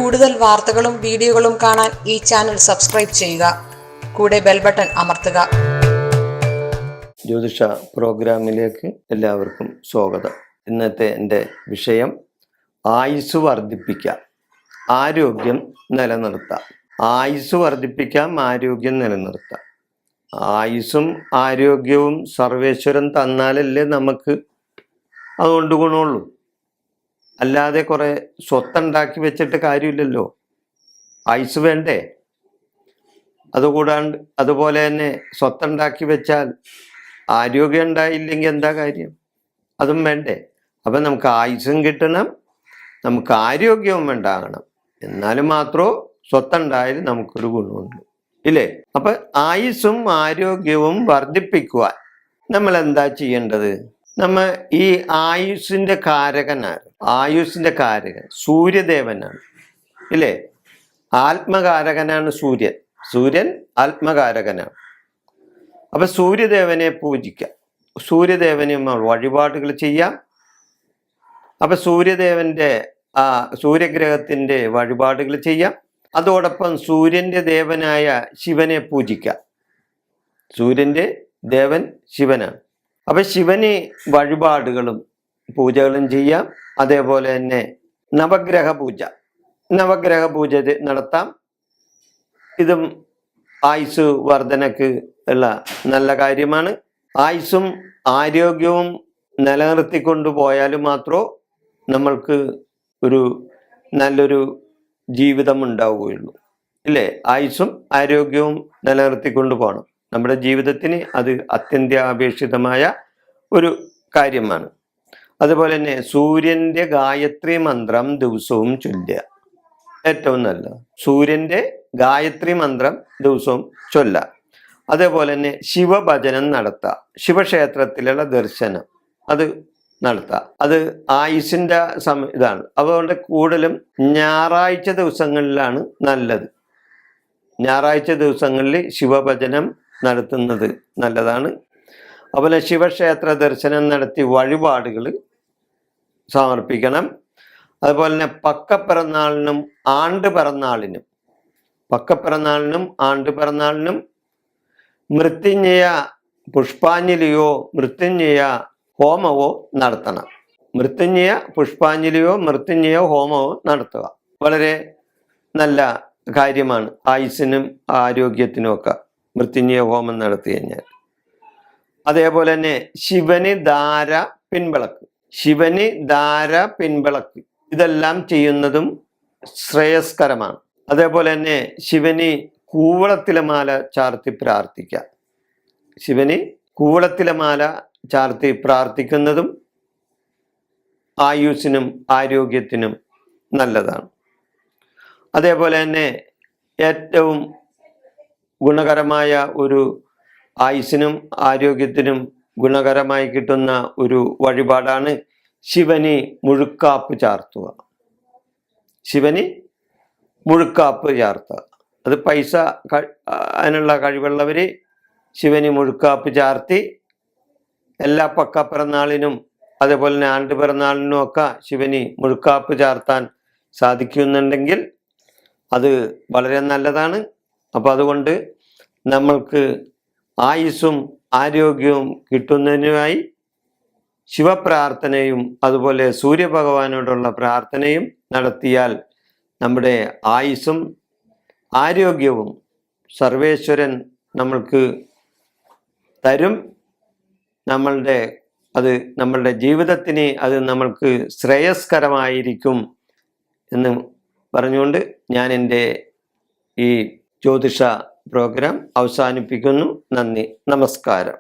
കൂടുതൽ വാർത്തകളും വീഡിയോകളും കാണാൻ ഈ ചാനൽ സബ്സ്ക്രൈബ് ചെയ്യുക. കൂടെ ബെൽ ബട്ടൺ അമർത്തുക. ജ്യോതിഷ പ്രോഗ്രാമിലേക്ക് എല്ലാവർക്കും സ്വാഗതം. ഇന്നത്തെ എൻ്റെ വിഷയം ആയുസ് വർദ്ധിപ്പിക്കാം, ആരോഗ്യം നിലനിർത്താം. ആയുസ് വർദ്ധിപ്പിക്കാം, ആരോഗ്യം നിലനിർത്താം. ആയുസ്സും ആരോഗ്യവും സർവേശ്വരൻ തന്നാലല്ലേ നമുക്ക് അതുകൊണ്ട് ഗുണമുള്ളൂ. അല്ലാതെ കുറെ സ്വത്തുണ്ടാക്കി വെച്ചിട്ട് കാര്യമില്ലല്ലോ. ആയുസ് വേണ്ടേ? അതുപോലെ തന്നെ സ്വത്തുണ്ടാക്കി വെച്ചാൽ ആരോഗ്യം ഉണ്ടായില്ലെങ്കിൽ എന്താ കാര്യം? അതും വേണ്ടേ? അപ്പം നമുക്ക് ആയുസ്സും കിട്ടണം, നമുക്ക് ആരോഗ്യവും ഉണ്ടാകണം. എന്നാലും മാത്രമോ സ്വത്തുണ്ടായാലും നമുക്കൊരു ഗുണമുണ്ട്, ഇല്ലേ? അപ്പം ആയുസ്സും ആരോഗ്യവും വർദ്ധിപ്പിക്കുവാൻ നമ്മൾ എന്താ ചെയ്യേണ്ടത്? നമ്മ ഈ ആയുസ്സിന്റെ കാരകനാണ്. ആയുസ്സിന്റെ കാരകൻ സൂര്യദേവനാണ്, ഇല്ലേ? ആത്മകാരകനാണ് സൂര്യൻ. സൂര്യൻ ആത്മകാരകനാണ്. അപ്പൊ സൂര്യദേവനെ പൂജിക്കാം, സൂര്യദേവനെ വഴിപാടുകൾ ചെയ്യാം. അപ്പൊ സൂര്യദേവന്റെ സൂര്യഗ്രഹത്തിന്റെ വഴിപാടുകൾ ചെയ്യാം. അതോടൊപ്പം സൂര്യന്റെ ദേവനായ ശിവനെ പൂജിക്കാം. സൂര്യന്റെ ദേവൻ ശിവനാണ്. അപ്പൊ ശിവന് വഴിപാടുകളും പൂജകളും ചെയ്യാം. അതേപോലെ തന്നെ നവഗ്രഹ പൂജ നടത്താം. ഇതും ആയുസ് വർധനക്ക് ഉള്ള നല്ല കാര്യമാണ്. ആയുസ്സും ആരോഗ്യവും നിലനിർത്തിക്കൊണ്ടു പോയാലും മാത്രമേ നമ്മൾക്ക് ഒരു നല്ലൊരു ജീവിതം ഉണ്ടാവുകയുള്ളൂ, ഇല്ലേ? ആയുസ്സും ആരോഗ്യവും നിലനിർത്തിക്കൊണ്ടു പോകണം. നമ്മുടെ ജീവിതത്തിന് അത് അത്യന്താപേക്ഷിതമായ ഒരു കാര്യമാണ്. അതുപോലെ തന്നെ സൂര്യന്റെ ഗായത്രി മന്ത്രം ദിവസവും ചൊല്ലുക, ഏറ്റവും നല്ലത്. സൂര്യന്റെ ഗായത്രി മന്ത്രം ദിവസവും ചൊല്ലുക. അതേപോലെ തന്നെ ശിവഭജനം നടത്തുക, ശിവക്ഷേത്രത്തിലുള്ള ദർശനം അത് നടത്തുക. അത് ആയുസിന്റെ ഇതാണ്. അതുകൊണ്ട് കൂടുതലും ഞായറാഴ്ച ദിവസങ്ങളിലാണ് നല്ലത്. ഞായറാഴ്ച ദിവസങ്ങളിൽ ശിവഭജനം നടത്തുന്നത് നല്ലതാണ്. അതുപോലെ ശിവക്ഷേത്ര ദർശനം നടത്തി വഴിപാടുകൾ സമർപ്പിക്കണം. അതുപോലെ തന്നെ പക്കപ്പിറന്നാളിനും ആണ്ടുപിറന്നാളിനും മൃത്യുഞ്ജയ പുഷ്പാഞ്ജലിയോ മൃത്യുഞ്ജയ ഹോമവോ നടത്തണം. മൃത്യുഞ്ജയ പുഷ്പാഞ്ജലിയോ മൃത്യുഞ്ജയ ഹോമവോ നടത്തുക വളരെ നല്ല കാര്യമാണ്. ആയുസ്സിനും ആരോഗ്യത്തിനും ഒക്കെ മൃത്യുഞ്ജയ ഹോമം നടത്തി കഴിഞ്ഞാൽ. അതേപോലെ തന്നെ ശിവന് ധാര പിൻവിളക്ക് ഇതെല്ലാം ചെയ്യുന്നതും ശ്രേയസ്കരമാണ്. അതേപോലെ തന്നെ ശിവന് കൂവളത്തിലമാല ചാർത്തി പ്രാർത്ഥിക്കുക. ശിവന് കൂവളത്തിലമാല ചാർത്തി പ്രാർത്ഥിക്കുന്നതും ആയുസ്സിനും ആരോഗ്യത്തിനും നല്ലതാണ്. അതേപോലെ തന്നെ ഏറ്റവും ഗുണകരമായ ഒരു ആയുസ്സിനും ആരോഗ്യത്തിനും ഗുണകരമായി കിട്ടുന്ന ഒരു വഴിപാടാണ് ശിവന് മുഴുക്കാപ്പ് ചാർത്തുക. ശിവന് മുഴുക്കാപ്പ് ചാർത്തുക. അത് പൈസ അതിനുള്ള കഴിവുള്ളവർ ശിവന് മുഴുക്കാപ്പ് ചാർത്തി എല്ലാ പക്കപ്പിറന്നാളിനും അതേപോലെ തന്നെ ആണ്ടുപിറന്നാളിനും ഒക്കെ ശിവന് മുഴുക്കാപ്പ് ചാർത്താൻ സാധിക്കുന്നുണ്ടെങ്കിൽ അത് വളരെ നല്ലതാണ്. അപ്പം അതുകൊണ്ട് നമ്മൾക്ക് ആയുസ്സും ആരോഗ്യവും കിട്ടുന്നതിനുമായി ശിവപ്രാർത്ഥനയും അതുപോലെ സൂര്യഭഗവാനോടുള്ള പ്രാർത്ഥനയും നടത്തിയാൽ നമ്മുടെ ആയുസ്സും ആരോഗ്യവും സർവേശ്വരൻ നമ്മൾക്ക് തരും. നമ്മളുടെ ജീവിതത്തിന് അത് നമ്മൾക്ക് ശ്രേയസ്കരമായിരിക്കും എന്ന് പറഞ്ഞുകൊണ്ട് ഞാൻ എൻ്റെ ഈ ജ്യോതിഷ പ്രോഗ്രാം അവസാനിപ്പിക്കുന്നു. നന്ദി, നമസ്കാരം.